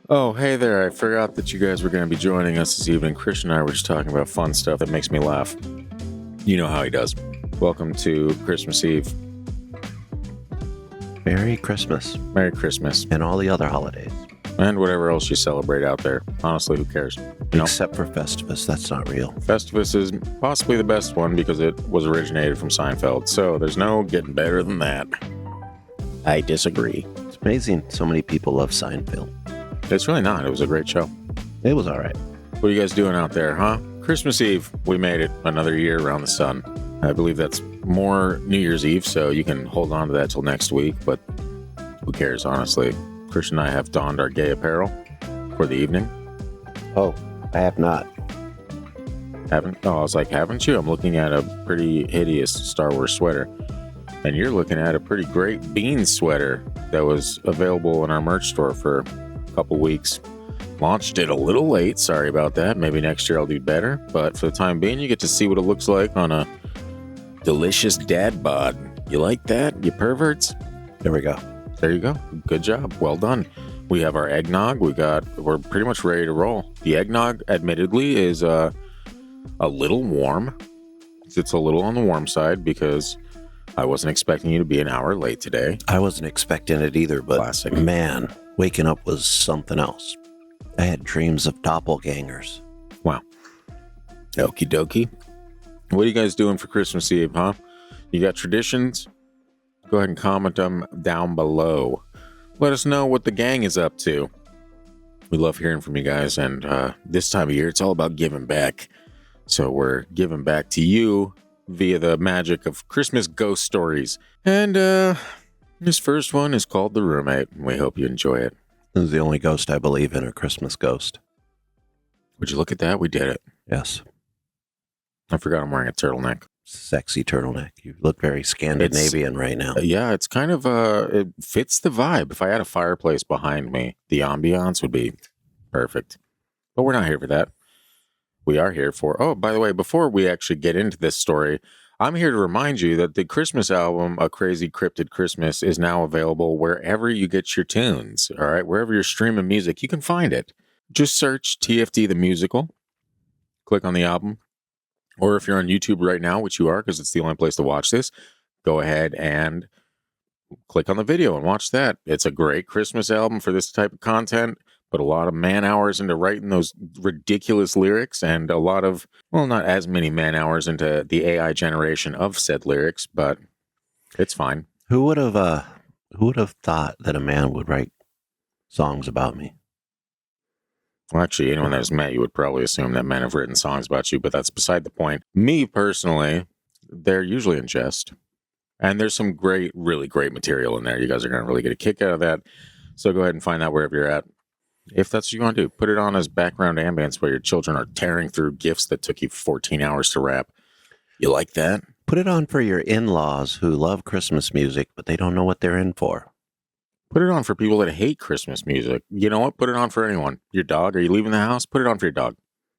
Oh, hey there. I forgot that you guys were going to be joining us this evening. Christian and I were just talking about fun stuff that makes me laugh. You know how he does. Welcome to Christmas Eve. Merry Christmas. Merry Christmas. And all the other holidays. And whatever else you celebrate out there. Honestly, who cares? Except for Festivus. That's not real. Festivus is possibly the best one because it was originated from Seinfeld. So there's no getting better than that. I disagree. It's amazing so many people love Seinfeld. It's really not. It was a great show. It was all right. What are you guys doing out there, huh? Christmas Eve. We made it another year around the sun. I believe that's more New Year's Eve, so you can hold on to that till next week, but who cares, honestly? Christian and I have donned our gay apparel for the evening. Oh, I have not. Haven't? Oh, I was like, haven't you? I'm looking at a pretty hideous Star Wars sweater. And you're looking at a pretty great bean sweater that was available in our merch store for a couple weeks. Launched it a little late. Sorry about that. Maybe next year I'll do better. But for the time being, you get to see what it looks like on a delicious dad bod. You like that, you perverts? There we go. There you go. Good job. Well done. We have our eggnog. We're pretty much ready to roll. The eggnog, admittedly, is a little warm. It's a little on the warm side because I wasn't expecting you to be an hour late today. I wasn't expecting it either, but Classic. Man, waking up was something else. I had dreams of doppelgangers. Wow. Okie dokie. What are you guys doing for Christmas Eve, huh? You got traditions? Go ahead and comment them down below. Let us know what the gang is up to. We love hearing from you guys, and this time of year, it's all about giving back. So we're giving back to you via the magic of Christmas ghost stories. And this first one is called The Roommate. We hope you enjoy it. This is the only ghost I believe in, a Christmas ghost. Would you look at that? We did it. Yes. I forgot I'm wearing a turtleneck. Sexy turtleneck. You look very Scandinavian right now. Yeah, it's kind of, it fits the vibe. If I had a fireplace behind me, the ambiance would be perfect. But we're not here for that. We are here for, oh, by the way, before we actually get into this story, I'm here to remind you that the Christmas album, A Crazy Cryptid Christmas, is now available wherever you get your tunes. All right, wherever you're streaming music, you can find it. Just search TFD the Musical. Click on the album. Or if you're on YouTube right now, which you are because it's the only place to watch this, go ahead and click on the video and watch that. It's a great Christmas album for this type of content. Put a lot of man hours into writing those ridiculous lyrics and a lot of, well, not as many man hours into the AI generation of said lyrics, but it's fine. Who would have thought that a man would write songs about me? Well, actually, anyone that's met you would probably assume that men have written songs about you, but that's beside the point. Me, personally, they're usually in jest. And there's some great, really great material in there. You guys are going to really get a kick out of that. So go ahead and find out wherever you're at. If that's what you want to do, put it on as background ambience while your children are tearing through gifts that took you 14 hours to wrap. You like that? Put it on for your in-laws who love Christmas music, but they don't know what they're in for. Put it on for people that hate Christmas music. You know what? Put it on for anyone. Your dog, are you leaving the house? Put it on for your dog.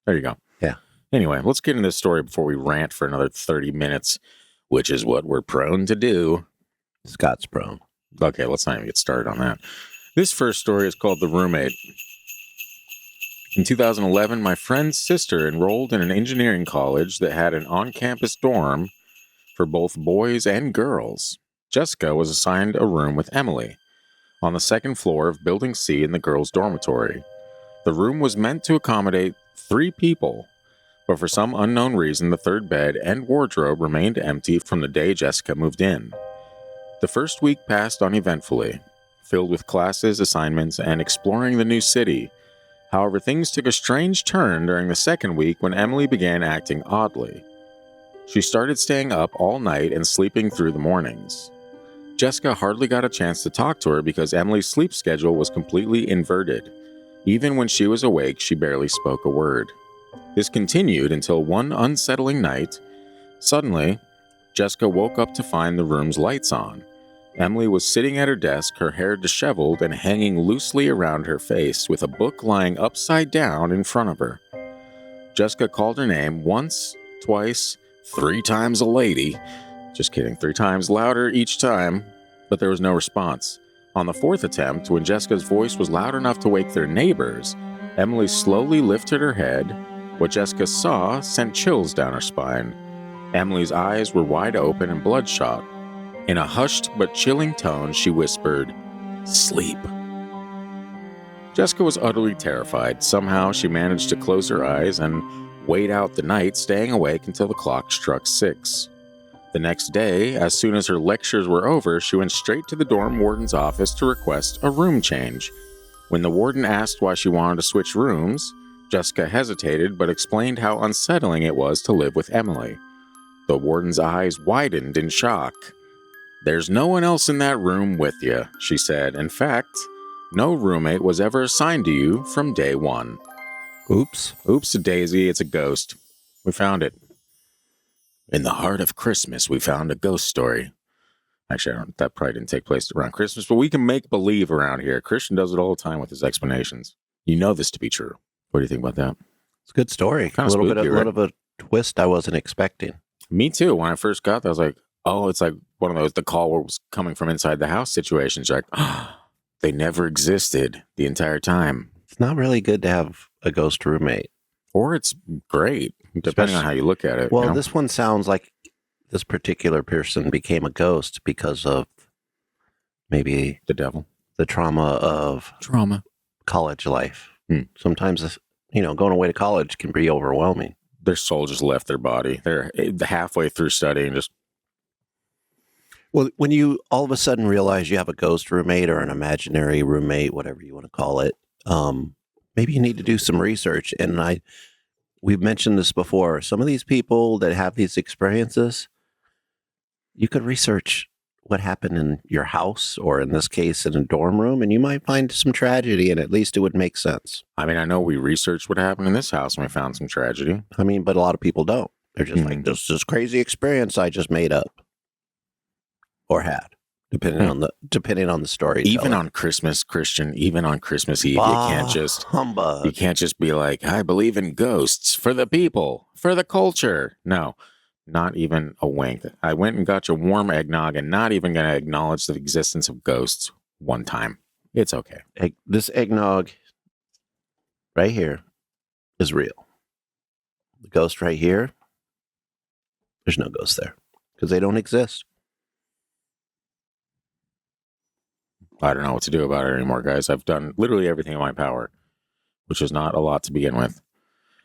There you go. Yeah. Anyway, let's get into this story before we rant for another 30 minutes, which is what we're prone to do. Scott's prone. Okay, let's not even get started on that. This first story is called The Roommate. In 2011, my friend's sister enrolled in an engineering college that had an on-campus dorm for both boys and girls. Jessica was assigned a room with Emily on the second floor of Building C in the girls' dormitory. The room was meant to accommodate 3 people, but for some unknown reason, the third bed and wardrobe remained empty from the day Jessica moved in. The first week passed uneventfully, filled with classes, assignments, and exploring the new city. However, things took a strange turn during the second week when Emily began acting oddly. She started staying up all night and sleeping through the mornings. Jessica hardly got a chance to talk to her because Emily's sleep schedule was completely inverted. Even when she was awake, she barely spoke a word. This continued until one unsettling night. Suddenly, Jessica woke up to find the room's lights on. Emily was sitting at her desk, her hair disheveled and hanging loosely around her face, with a book lying upside down in front of her. Jessica called her name once, twice, 3 times a lady. Just kidding, 3 times louder each time. but there was no response. On the fourth attempt, when Jessica's voice was loud enough to wake their neighbors, Emily slowly lifted her head. What Jessica saw sent chills down her spine. Emily's eyes were wide open and bloodshot. In a hushed but chilling tone, she whispered, "Sleep." Jessica was utterly terrified. Somehow, she managed to close her eyes and wait out the night, staying awake until the clock struck 6. The next day, as soon as her lectures were over, she went straight to the dorm warden's office to request a room change. When the warden asked why she wanted to switch rooms, Jessica hesitated but explained how unsettling it was to live with Emily. The warden's eyes widened in shock. "There's no one else in that room with you," she said. "In fact, no roommate was ever assigned to you from day one." Oops. Oops, a daisy, it's a ghost. We found it. In the heart of Christmas, we found a ghost story. Actually, that probably didn't take place around Christmas, but we can make believe around here. Christian does it all the time with his explanations. You know this to be true. What do you think about that? It's a good story. Kind of A little bit of a twist I wasn't expecting. Me too. When I first got there, I was like, oh, it's like one of those, the call was coming from inside the house situations. You're like, oh, they never existed the entire time. It's not really good to have a ghost roommate. Or it's great, depending on how you look at it. Well, you know? This one sounds like this particular person became a ghost because of maybe the devil, the trauma of college life. Sometimes, going away to college can be overwhelming. Their soul just left their body. They're halfway through studying, just. Well, when you all of a sudden realize you have a ghost roommate or an imaginary roommate, whatever you want to call it, maybe you need to do some research. And we've mentioned this before. Some of these people that have these experiences, you could research what happened in your house, or in this case, in a dorm room, and you might find some tragedy, and at least it would make sense. I mean, I know we researched what happened in this house and we found some tragedy. I mean, but a lot of people don't. They're just like, this is crazy experience I just made up or had, depending on the story. Even on Christmas, Christian, even on Christmas Eve, humbug. You can't just be like, I believe in ghosts for the people, for the culture. No. Not even a wink. I went and got you warm eggnog and not even going to acknowledge the existence of ghosts one time. It's okay. This eggnog right here is real. The ghost right here, there's no ghost there because they don't exist. I don't know what to do about it anymore, guys. I've done literally everything in my power, which is not a lot to begin with.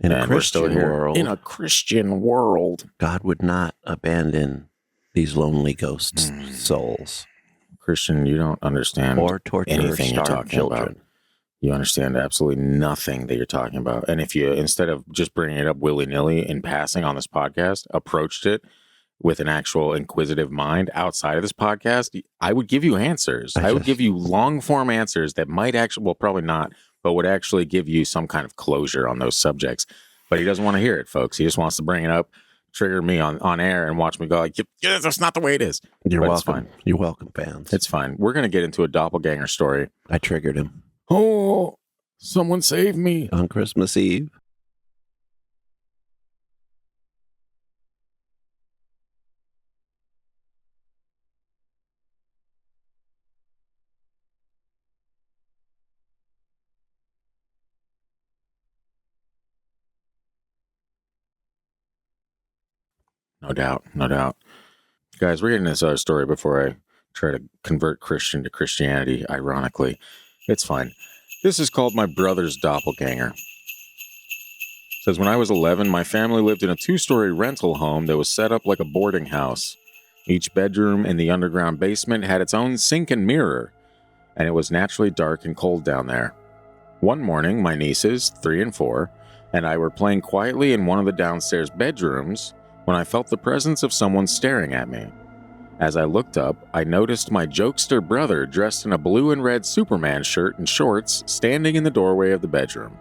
In a Christian world. In a Christian world. God would not abandon these lonely ghosts' souls. Christian, you don't understand or torture anything you're talking children. About. You understand absolutely nothing that you're talking about. And if you, instead of just bringing it up willy-nilly in passing on this podcast, approached it with an actual inquisitive mind outside of this podcast, I would give you answers. I would give you long-form answers that might actually, well, probably not, but would actually give you some kind of closure on those subjects. But he doesn't want to hear it, folks. He just wants to bring it up, trigger me on air, and watch me go like, yeah, that's not the way it is. You're but welcome. It's fine. You're welcome, fans. It's fine. We're going to get into a doppelganger story. I triggered him. Oh, someone save me. On Christmas Eve. No doubt. No doubt. Guys, we're getting this other story before I try to convert Christian to Christianity, ironically. It's fine. This is called My Brother's Doppelganger. It says, when I was 11, my family lived in a 2-story rental home that was set up like a boarding house. Each bedroom in the underground basement had its own sink and mirror, and it was naturally dark and cold down there. One morning, my nieces, 3 and 4, and I were playing quietly in one of the downstairs bedrooms when I felt the presence of someone staring at me. As I looked up, I noticed my jokester brother dressed in a blue and red Superman shirt and shorts standing in the doorway of the bedroom.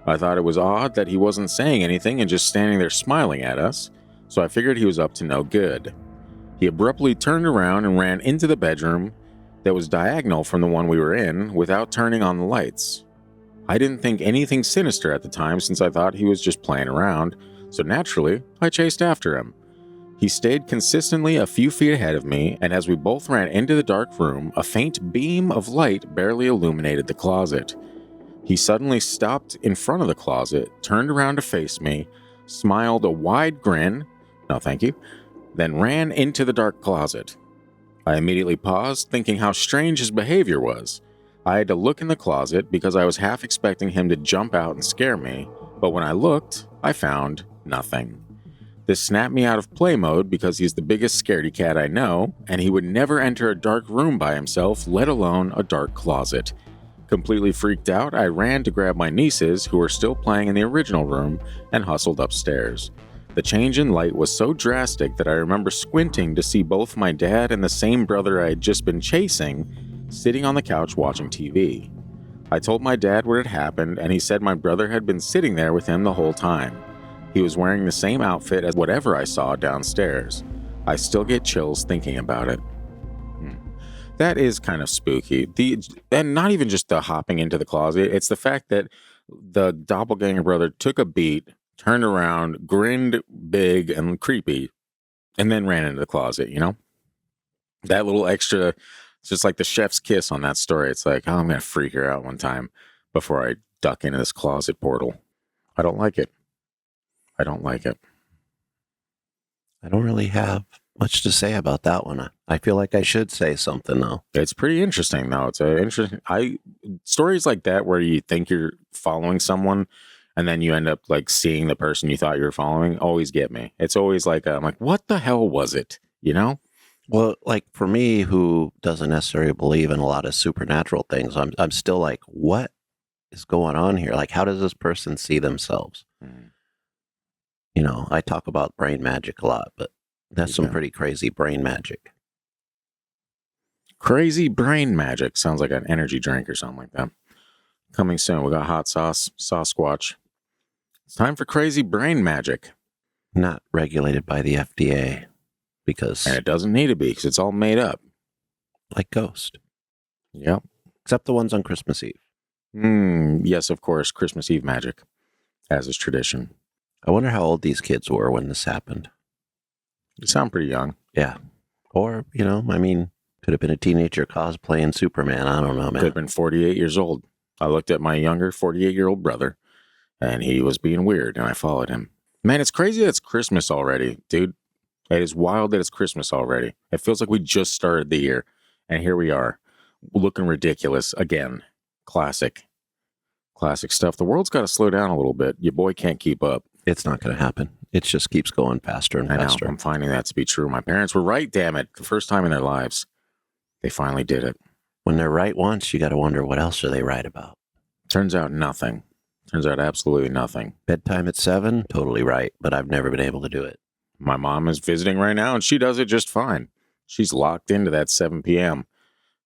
I thought it was odd that he wasn't saying anything and just standing there smiling at us, so I figured he was up to no good. He abruptly turned around and ran into the bedroom that was diagonal from the one we were in without turning on the lights. I didn't think anything sinister at the time since I thought he was just playing around, so naturally, I chased after him. He stayed consistently a few feet ahead of me, and as we both ran into the dark room, a faint beam of light barely illuminated the closet. He suddenly stopped in front of the closet, turned around to face me, smiled a wide grin, no thank you, then ran into the dark closet. I immediately paused, thinking how strange his behavior was. I had to look in the closet because I was half expecting him to jump out and scare me, but when I looked, I found nothing. This snapped me out of play mode because he's the biggest scaredy cat I know, and he would never enter a dark room by himself, let alone a dark closet. Completely freaked out, I ran to grab my nieces, who were still playing in the original room, and hustled upstairs. The change in light was so drastic that I remember squinting to see both my dad and the same brother I had just been chasing sitting on the couch watching TV. I told my dad what had happened, and he said my brother had been sitting there with him the whole time. He was wearing the same outfit as whatever I saw downstairs. I still get chills thinking about it. That is kind of spooky. And not even just the hopping into the closet, it's the fact that the doppelganger brother took a beat, turned around, grinned big and creepy, and then ran into the closet, you know? That little extra, it's just like the chef's kiss on that story. It's like, oh, I'm going to freak her out one time before I duck into this closet portal. I don't like it. I don't like it. I don't really have much to say about that one. I feel like I should say something, though. It's pretty interesting, though. It's interesting. Stories like that where you think you're following someone and then you end up like seeing the person you thought you were following always get me. It's always like, I'm like, what the hell was it? You know? Well, like for me, who doesn't necessarily believe in a lot of supernatural things, I'm still like, what is going on here? Like, how does this person see themselves? You know, I talk about brain magic a lot, but that's some pretty crazy brain magic. Crazy brain magic. Sounds like an energy drink or something like that. Coming soon. We got hot sauce, Sasquatch. It's time for crazy brain magic. Not regulated by the FDA because... And it doesn't need to be because it's all made up. Like Ghost. Yep. Except the ones on Christmas Eve. Yes, of course. Christmas Eve magic, as is tradition. I wonder how old these kids were when this happened. You sound pretty young. Yeah. Or, you know, I mean, could have been a teenager cosplaying Superman. I don't know, man. Could have been 48 years old. I looked at my younger 48-year-old brother, and he was being weird, and I followed him. Man, it's crazy that it's Christmas already, dude. It is wild that it's Christmas already. It feels like we just started the year, and here we are, looking ridiculous again. Classic stuff. The world's got to slow down a little bit. Your boy can't keep up. It's not going to happen. It just keeps going faster and faster. I'm finding that to be true. My parents were right, damn it. The first time in their lives, they finally did it. When they're right once, you got to wonder, what else are they right about? Turns out nothing. Turns out absolutely nothing. Bedtime at 7, totally right, but I've never been able to do it. My mom is visiting right now, and she does it just fine. She's locked into that 7 p.m.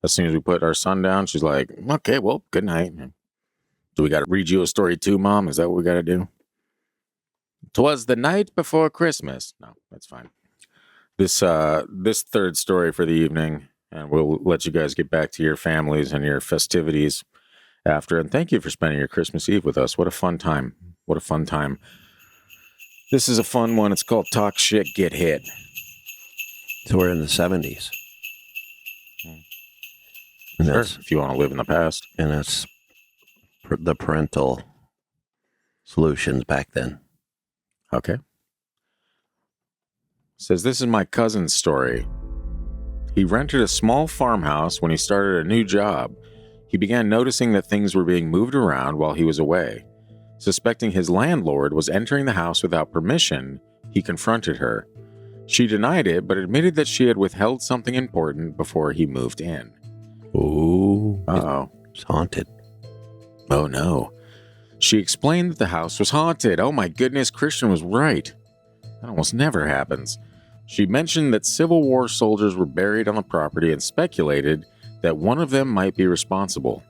As soon as we put our son down, she's like, okay, well, good night. Do we got to read you a story too, Mom? Is that what we got to do? 'Twas the night before Christmas. No, that's fine. This third story for the evening, and we'll let you guys get back to your families and your festivities after. And thank you for spending your Christmas Eve with us. What a fun time. What a fun time. This is a fun one. It's called Talk Shit, Get Hit. So we're in the 70s. And sure, if you want to live in the past. And that's the parental solutions back then. Okay. Says, this is my cousin's story. He rented a small farmhouse when he started a new job. He began noticing that things were being moved around while he was away. Suspecting his landlord was entering the house without permission, he confronted her. She denied it, but admitted that she had withheld something important before he moved in. Ooh. Uh-oh. It's haunted. Oh, no. She explained that the house was haunted. Oh, my goodness, Christian was right. That almost never happens. She mentioned that Civil War soldiers were buried on the property and speculated that one of them might be responsible.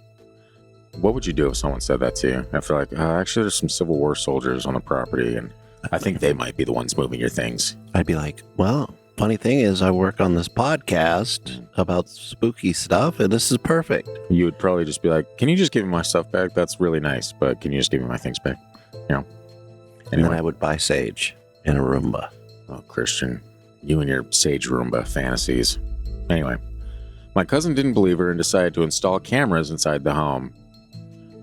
What would you do if someone said that to you? After like, actually, there's some Civil War soldiers on the property, and I think they might be the ones moving your things. I'd be like, well, funny thing is I work on this podcast about spooky stuff, and this is perfect. You would probably just be like, can you just give me my stuff back? That's really nice, but can you just give me my things back? You know? Anyway. And then I would buy sage and a Roomba. Oh, Christian. You and your Sage Roomba fantasies. Anyway, my cousin didn't believe her and decided to install cameras inside the home.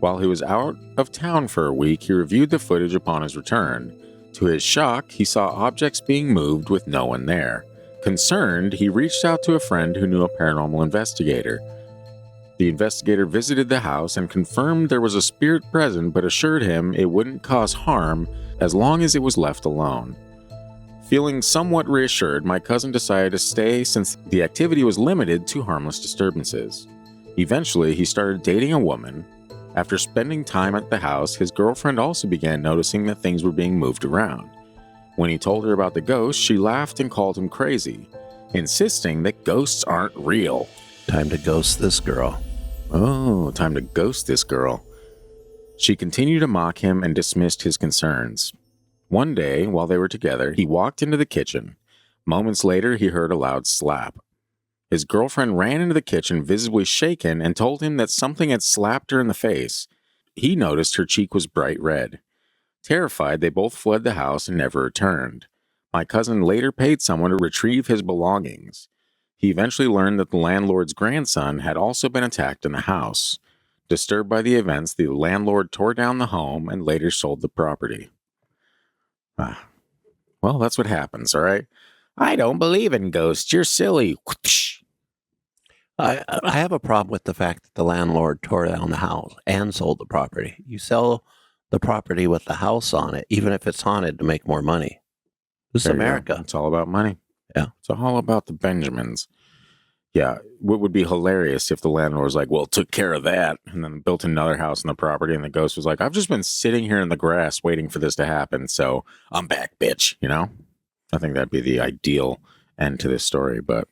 While he was out of town for a week, he reviewed the footage upon his return. To his shock, he saw objects being moved with no one there. Concerned, he reached out to a friend who knew a paranormal investigator. The investigator visited the house and confirmed there was a spirit present, but assured him it wouldn't cause harm as long as it was left alone. Feeling somewhat reassured, my cousin decided to stay since the activity was limited to harmless disturbances. Eventually, he started dating a woman. After spending time at the house, his girlfriend also began noticing that things were being moved around. When he told her about the ghost, she laughed and called him crazy, insisting that ghosts aren't real. Time to ghost this girl. Oh, time to ghost this girl. She continued to mock him and dismissed his concerns. One day, while they were together, he walked into the kitchen. Moments later, he heard a loud slap. His girlfriend ran into the kitchen, visibly shaken, and told him that something had slapped her in the face. He noticed her cheek was bright red. Terrified, they both fled the house and never returned. My cousin later paid someone to retrieve his belongings. He eventually learned that the landlord's grandson had also been attacked in the house. Disturbed by the events, the landlord tore down the home and later sold the property. Well, that's what happens, all right? I don't believe in ghosts. You're silly. I have a problem with the fact that the landlord tore down the house and sold the property. You sell the property with the house on it, even if it's haunted, to make more money. This is America. It's all about money. Yeah. It's all about the Benjamins. Yeah. What would be hilarious if the landlord was like, well, took care of that, and then built another house on the property, and the ghost was like, I've just been sitting here in the grass waiting for this to happen, so I'm back, bitch, you know? I think that'd be the ideal end to this story, but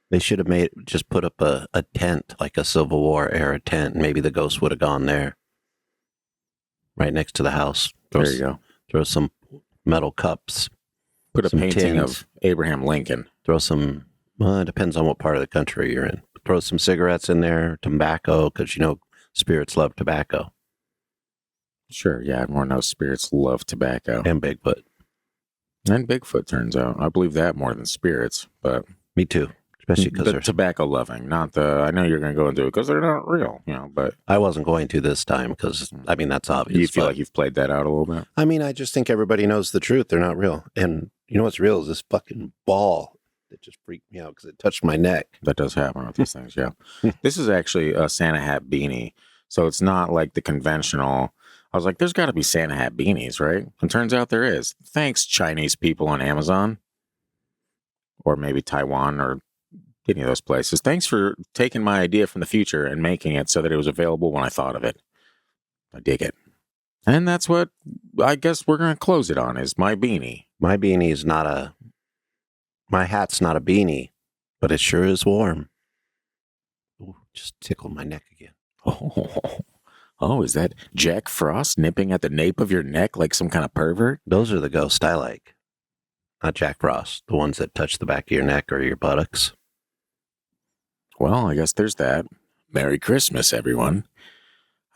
they should have just put up a tent, like a Civil War era tent. Maybe the ghost would have gone there. Right next to the house. There you go. Throw some metal cups. Put a painting of Abraham Lincoln. Throw some, it depends on what part of the country you're in. Throw some cigarettes in there, tobacco, because spirits love tobacco. Sure, yeah, everyone knows spirits love tobacco. And Bigfoot. And Bigfoot, turns out. I believe that more than spirits, but... Me too. Especially because they're tobacco loving, not the, I know you're going to go into it because they're not real, but. I wasn't going to this time because, that's obvious. You feel like you've played that out a little bit? I just think everybody knows the truth. They're not real. And you know what's real is this fucking ball that just freaked me out because it touched my neck. That does happen with these things, yeah. This is actually a Santa hat beanie. So it's not like the conventional. I was like, there's got to be Santa hat beanies, right? And turns out there is. Thanks, Chinese people on Amazon. Or maybe Taiwan or any of those places. Thanks for taking my idea from the future and making it so that it was available when I thought of it. I dig it. And that's what I guess we're going to close it on, is my beanie. My beanie is my hat's not a beanie, but it sure is warm. Ooh, just tickled my neck again. Oh, is that Jack Frost nipping at the nape of your neck like some kind of pervert? Those are the ghosts I like. Not Jack Frost, the ones that touch the back of your neck or your buttocks. Well, I guess there's that. Merry Christmas, everyone.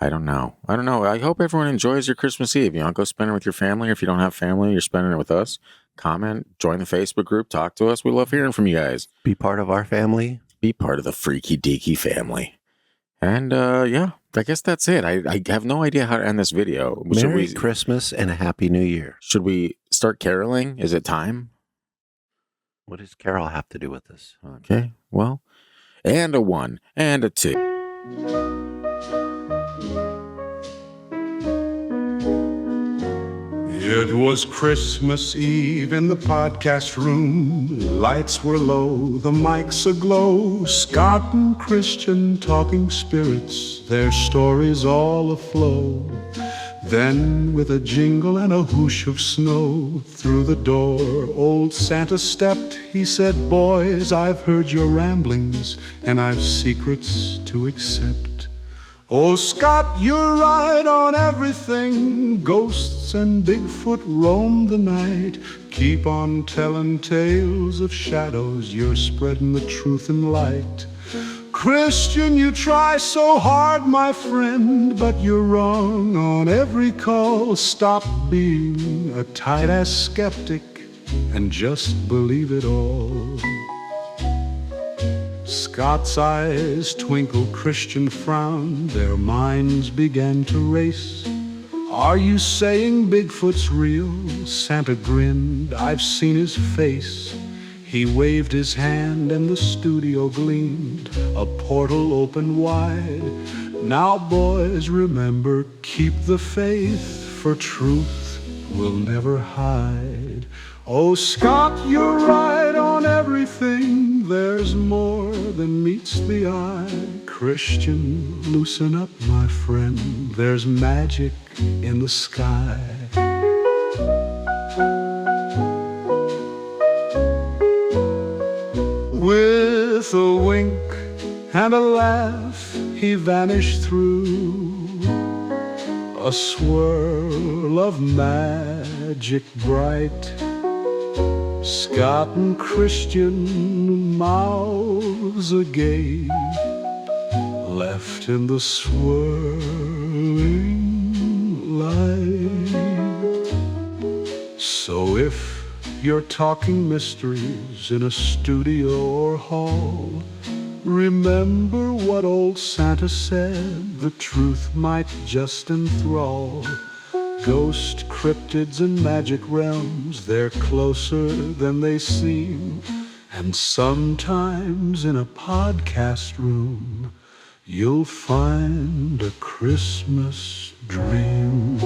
I don't know. I hope everyone enjoys your Christmas Eve. Go spend it with your family. Or if you don't have family, you're spending it with us. Comment, join the Facebook group, talk to us. We love hearing from you guys. Be part of our family. Be part of the Freaky Deaky family. And, yeah, I guess that's it. I have no idea how to end this video. Merry Christmas and a Happy New Year. Should we start caroling? Is it time? What does Carol have to do with this? Okay, well, and a 1, and a 2. It was Christmas Eve in the podcast room. Lights were low, the mics aglow. Scott and Christian talking spirits, their stories all aflow. Then with a jingle and a whoosh of snow, through the door old Santa stepped. He said, "Boys, I've heard your ramblings, and I've secrets to accept." Oh, Scott, you're right on everything. Ghosts and Bigfoot roam the night. Keep on telling tales of shadows. You're spreading the truth and light. Christian, you try so hard, my friend, but you're wrong on every call. Stop being a tight-ass skeptic. and just believe it all. Scott's eyes twinkled, Christian frowned, their minds began to race. Are you saying Bigfoot's real? Santa grinned, I've seen his face. He waved his hand and the studio gleamed, a portal opened wide. Now boys, remember, keep the faith, for truth will never hide. Oh, Scott, you're right on everything. There's more than meets the eye. Christian, loosen up, my friend. There's magic in the sky. With a wink and a laugh, he vanished through a swirl of magic bright. Scott and Christian, mouths agape, left in the swirling light. So if you're talking mysteries in a studio or hall, remember what old Santa said, the truth might just enthrall. Ghost cryptids and magic realms, they're closer than they seem. And sometimes in a podcast room, you'll find a Christmas dream.